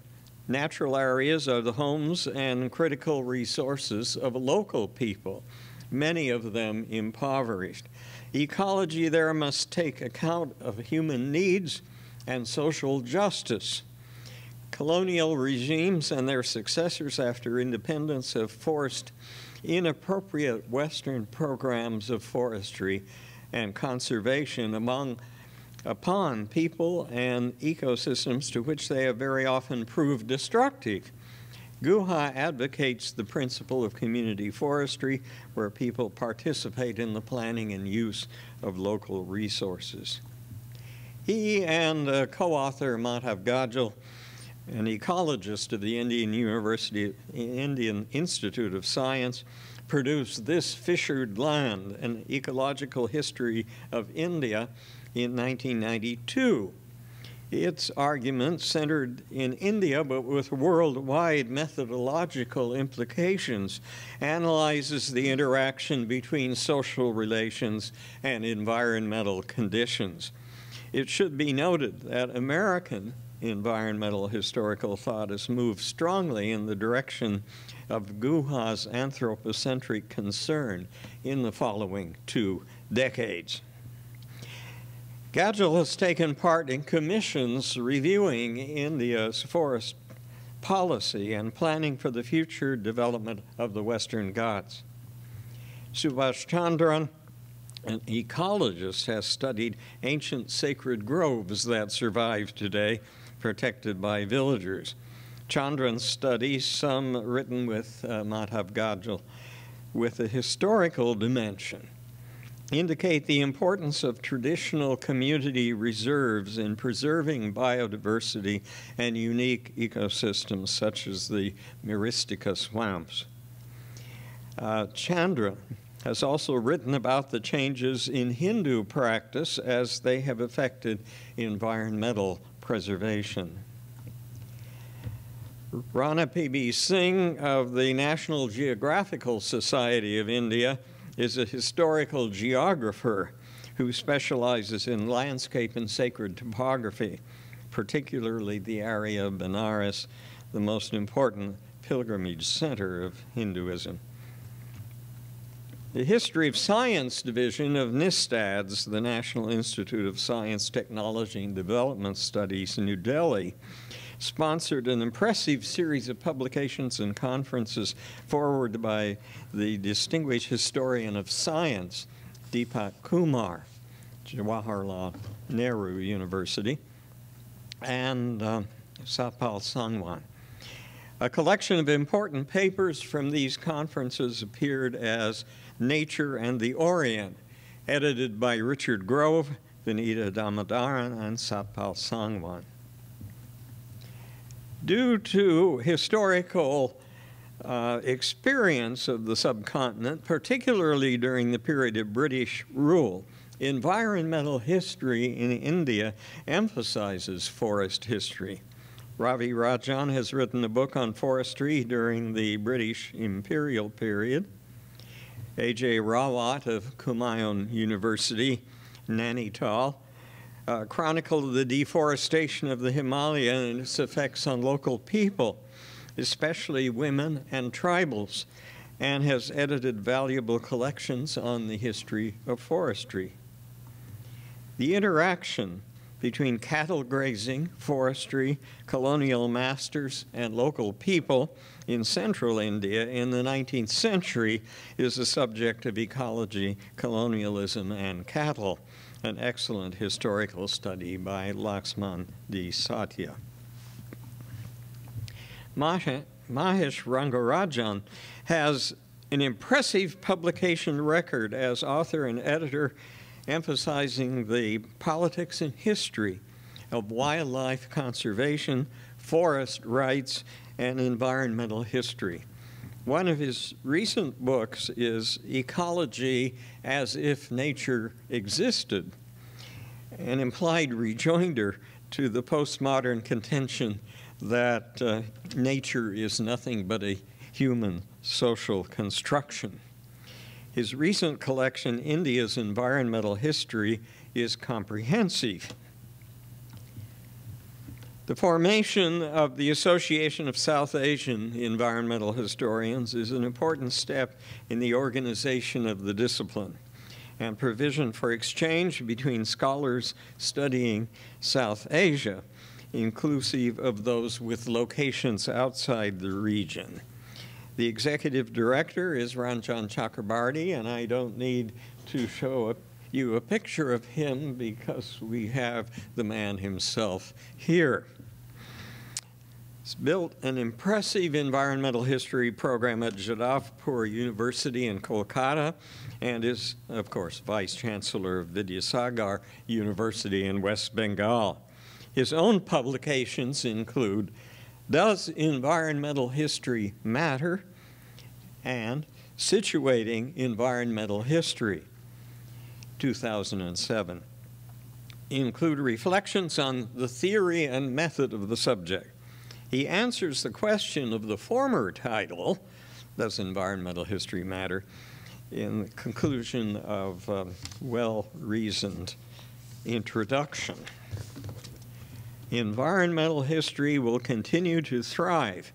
natural areas are the homes and critical resources of local people, many of them impoverished. Ecology there must take account of human needs and social justice. Colonial regimes and their successors after independence have forced inappropriate Western programs of forestry and conservation upon people and ecosystems to which they have very often proved destructive. Guha advocates the principle of community forestry, where people participate in the planning and use of local resources. He and co-author Madhav Gadgil, an ecologist of the Indian Institute of Science, produced This Fissured Land, an ecological history of India in 1992. Its argument centered in India, but with worldwide methodological implications, analyzes the interaction between social relations and environmental conditions. It should be noted that American environmental historical thought has moved strongly in the direction of Guha's anthropocentric concern in the following 2 decades. Gadgil has taken part in commissions reviewing India's forest policy and planning for the future development of the Western Ghats. Subhash Chandran, an ecologist, has studied ancient sacred groves that survive today, protected by villagers. Chandran's studies, some written with Madhav Gadgil, with a historical dimension, indicate the importance of traditional community reserves in preserving biodiversity and unique ecosystems such as the Myristica swamps. Chandra has also written about the changes in Hindu practice as they have affected environmental preservation. Rana PB Singh of the National Geographical Society of India is a historical geographer who specializes in landscape and sacred topography, particularly the area of Benares, the most important pilgrimage center of Hinduism. The History of Science Division of NISTADS, the National Institute of Science, Technology, and Development Studies in New Delhi, sponsored an impressive series of publications and conferences forwarded by the distinguished historian of science, Deepak Kumar, Jawaharlal Nehru University, and Satpal Sangwan. A collection of important papers from these conferences appeared as Nature and the Orient, edited by Richard Grove, Vinita Damodaran, and Satpal Sangwan. Due to historical experience of the subcontinent, particularly during the period of British rule, environmental history in India emphasizes forest history. Ravi Rajan has written a book on forestry during the British imperial period. A.J. Rawat of Kumaon University, Nainital, chronicled the deforestation of the Himalaya and its effects on local people, especially women and tribals, and has edited valuable collections on the history of forestry. The interaction between cattle grazing, forestry, colonial masters, and local people in central India in the 19th century is a subject of ecology, colonialism, and cattle, an excellent historical study by Laxman D. Satya. Mahesh Rangarajan has an impressive publication record as author and editor, emphasizing the politics and history of wildlife conservation, forest rights, and environmental history. One of his recent books is Ecology as If Nature Existed, an implied rejoinder to the postmodern contention that nature is nothing but a human social construction. His recent collection, India's Environmental History, is comprehensive. The formation of the Association of South Asian Environmental Historians is an important step in the organization of the discipline and provision for exchange between scholars studying South Asia, inclusive of those with locations outside the region. The executive director is Ranjit Chakrabarty, and I don't need to show you a picture of him because we have the man himself here. He's built an impressive environmental history program at Jadavpur University in Kolkata and is, of course, Vice Chancellor of Vidyasagar University in West Bengal. His own publications include Does Environmental History Matter? And Situating Environmental History, 2007. Include reflections on the theory and method of the subject. He answers the question of the former title, Does Environmental History Matter?, in the conclusion of a well-reasoned introduction. Environmental history will continue to thrive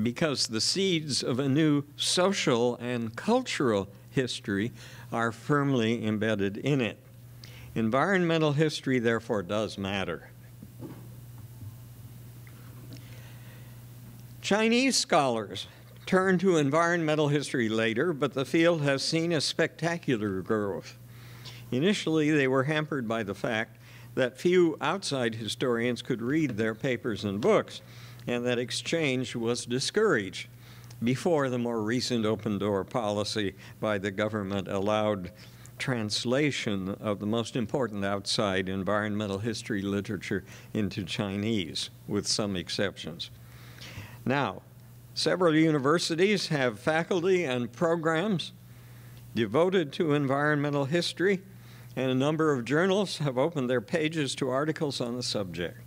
because the seeds of a new social and cultural history are firmly embedded in it. Environmental history, therefore, does matter. Chinese scholars turned to environmental history later, but the field has seen a spectacular growth. Initially, they were hampered by the fact that few outside historians could read their papers and books, and that exchange was discouraged before the more recent open-door policy by the government allowed translation of the most important outside environmental history literature into Chinese, with some exceptions. Now, Several universities have faculty and programs devoted to environmental history, and a number of journals have opened their pages to articles on the subject.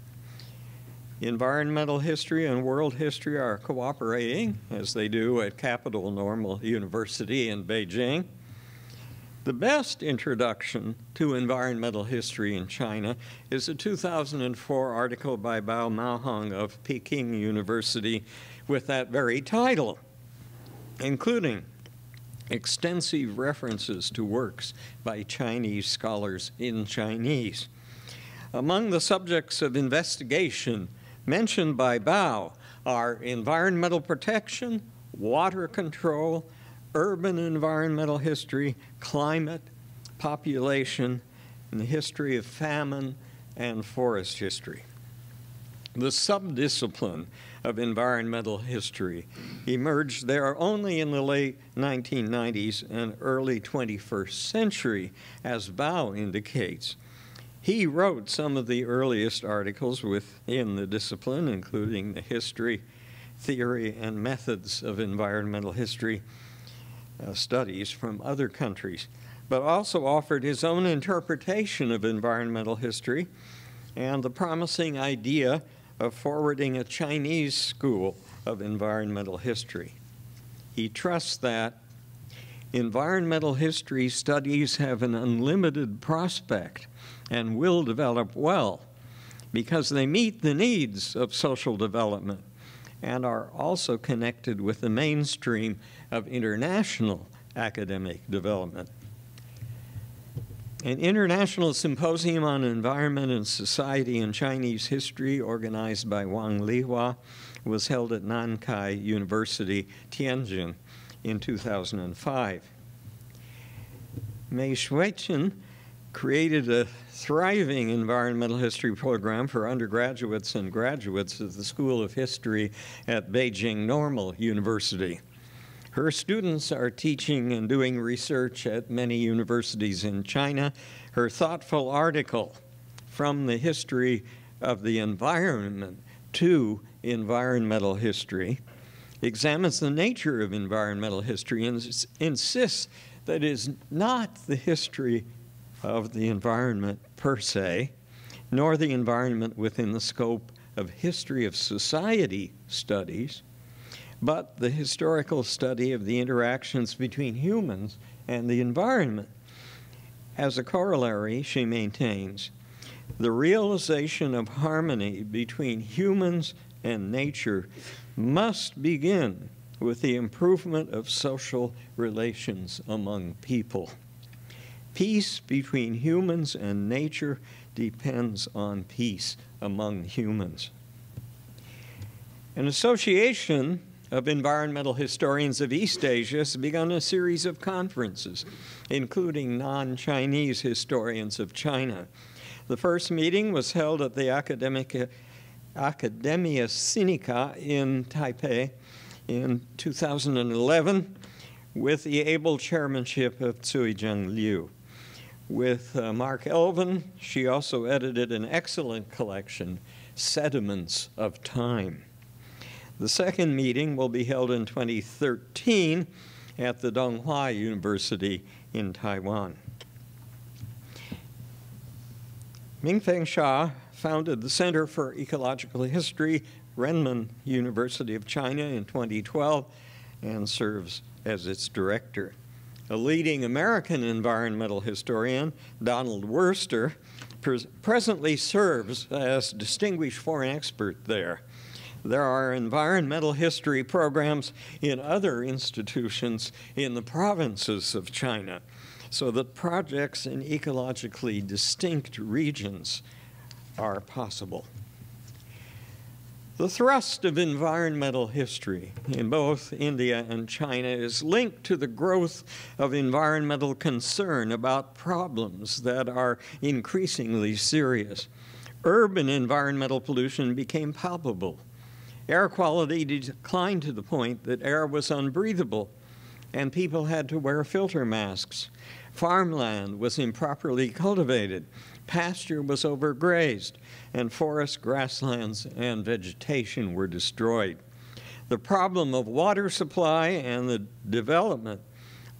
Environmental history and world history are cooperating, as they do at Capital Normal University in Beijing. The best introduction to environmental history in China is a 2004 article by Bao Maohong of Peking University with that very title, including extensive references to works by Chinese scholars in Chinese. Among the subjects of investigation mentioned by Bao are environmental protection, water control, urban environmental history, climate, population, and the history of famine and forest history. The subdiscipline of environmental history emerged there only in the late 1990s and early 21st century, as Bao indicates. He wrote some of the earliest articles within the discipline, including the history, theory, and methods of environmental history studies from other countries, but also offered his own interpretation of environmental history and the promising idea of forwarding a Chinese school of environmental history. He trusts that environmental history studies have an unlimited prospect and will develop well because they meet the needs of social development and are also connected with the mainstream of international academic development. An international symposium on environment and society in Chinese history organized by Wang Lihua was held at Nankai University, Tianjin in 2005. Mei Shuichen created a thriving environmental history program for undergraduates and graduates of the School of History at Beijing Normal University. Her students are teaching and doing research at many universities in China. Her thoughtful article, From the History of the Environment to Environmental History, examines the nature of environmental history and insists that it is not the history of the environment per se, nor the environment within the scope of history of society studies, but the historical study of the interactions between humans and the environment. As a corollary, she maintains, the realization of harmony between humans and nature must begin with the improvement of social relations among people. Peace between humans and nature depends on peace among humans. An association of environmental historians of East Asia has begun a series of conferences, including non-Chinese historians of China. The first meeting was held at the Academia Sinica in Taipei in 2011 with the able chairmanship of Zhuizheng Liu. With Mark Elvin, she also edited an excellent collection, Sediments of Time. The second meeting will be held in 2013 at the Donghua University in Taiwan. Mingfeng Xia founded the Center for Ecological History, Renmin University of China in 2012, and serves as its director. A leading American environmental historian, Donald Worster, presently serves as distinguished foreign expert there. There are environmental history programs in other institutions in the provinces of China, so that projects in ecologically distinct regions are possible. The thrust of environmental history in both India and China is linked to the growth of environmental concern about problems that are increasingly serious. Urban environmental pollution became palpable. Air quality declined to the point that air was unbreathable, and people had to wear filter masks. Farmland was improperly cultivated. Pasture was overgrazed, and forest, grasslands, and vegetation were destroyed. The problem of water supply and the development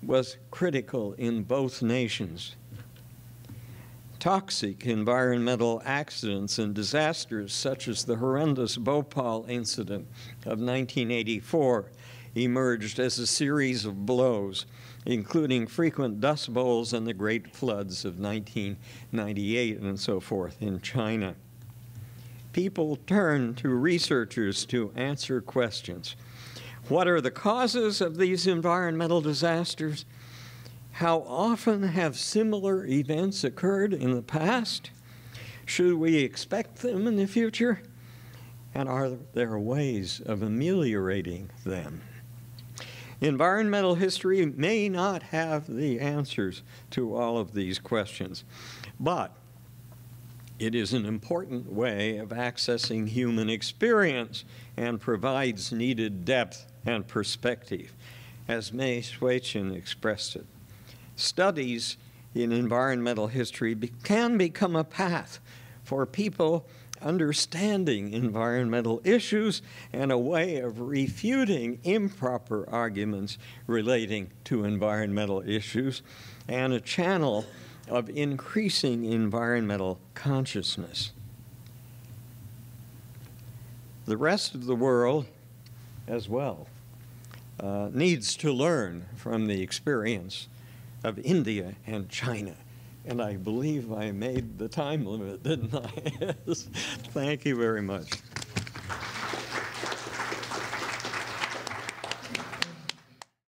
was critical in both nations. Toxic environmental accidents and disasters such as the horrendous Bhopal incident of 1984 emerged as a series of blows, including frequent dust bowls and the great floods of 1998 and so forth in China. People turn to researchers to answer questions. What are the causes of these environmental disasters? How often have similar events occurred in the past? Should we expect them in the future? And are there ways of ameliorating them? Environmental history may not have the answers to all of these questions, but it is an important way of accessing human experience and provides needed depth and perspective, as May Schweichen expressed it. Studies in environmental history can become a path for people understanding environmental issues and a way of refuting improper arguments relating to environmental issues, and a channel of increasing environmental consciousness. The rest of the world as well needs to learn from the experience of India and China. And I believe I made the time limit, didn't I? Thank you very much.